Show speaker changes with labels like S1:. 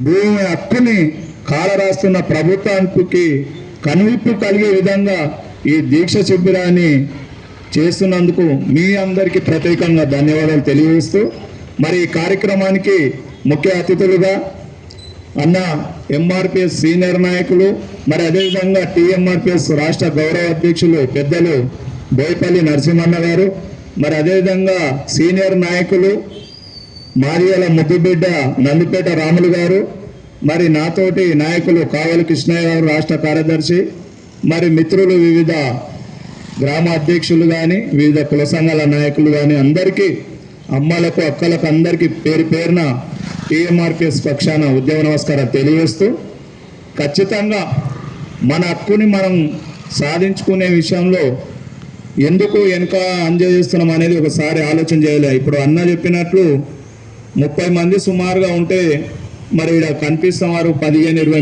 S1: భూమి హక్కుని కాలరాస్తున్న ప్రభుత్వానికి కనువిప్పు కలిగే విధంగా ఈ దీక్ష శిబిరాన్ని చేస్తున్నందుకు మీ అందరికీ ప్రత్యేకంగా ధన్యవాదాలు తెలియజేస్తూ మరి ఈ కార్యక్రమానికి ముఖ్య అతిథులుగా అన్న ఎంఆర్పిఎస్ సీనియర్ నాయకులు మరి అదేవిధంగా టీఎంఆర్పిఎస్ రాష్ట్ర గౌరవ అధ్యక్షులు పెద్దలు బోయపల్లి నరసింహన్న గారు మరి అదేవిధంగా సీనియర్ నాయకులు మాదియాల ముద్దుబిడ్డ నందిపేట రాములు గారు మరి నాతోటి నాయకులు కావలి కృష్ణయ్య గారు రాష్ట్ర కార్యదర్శి మరి మిత్రులు వివిధ గ్రామ అధ్యక్షులు కానీ వివిధ కుల సంఘాల నాయకులు కానీ అందరికీ అమ్మలకు అక్కలకు అందరికీ పేరు పేరున టీఎంఆర్పిఎస్ పక్షాన ఉద్యమ నమస్కారం తెలియజేస్తూ ఖచ్చితంగా మన హక్కుని మనం సాధించుకునే విషయంలో ఎందుకు వెనుక అంజేస్తున్నాం అనేది ఒకసారి ఆలోచన చేయాలి. ఇప్పుడు అన్న చెప్పినట్లు 30 మంది సుమారుగా ఉంటే మరి ఇక్కడ కనిపిస్తున్నారు 15-20 మంది.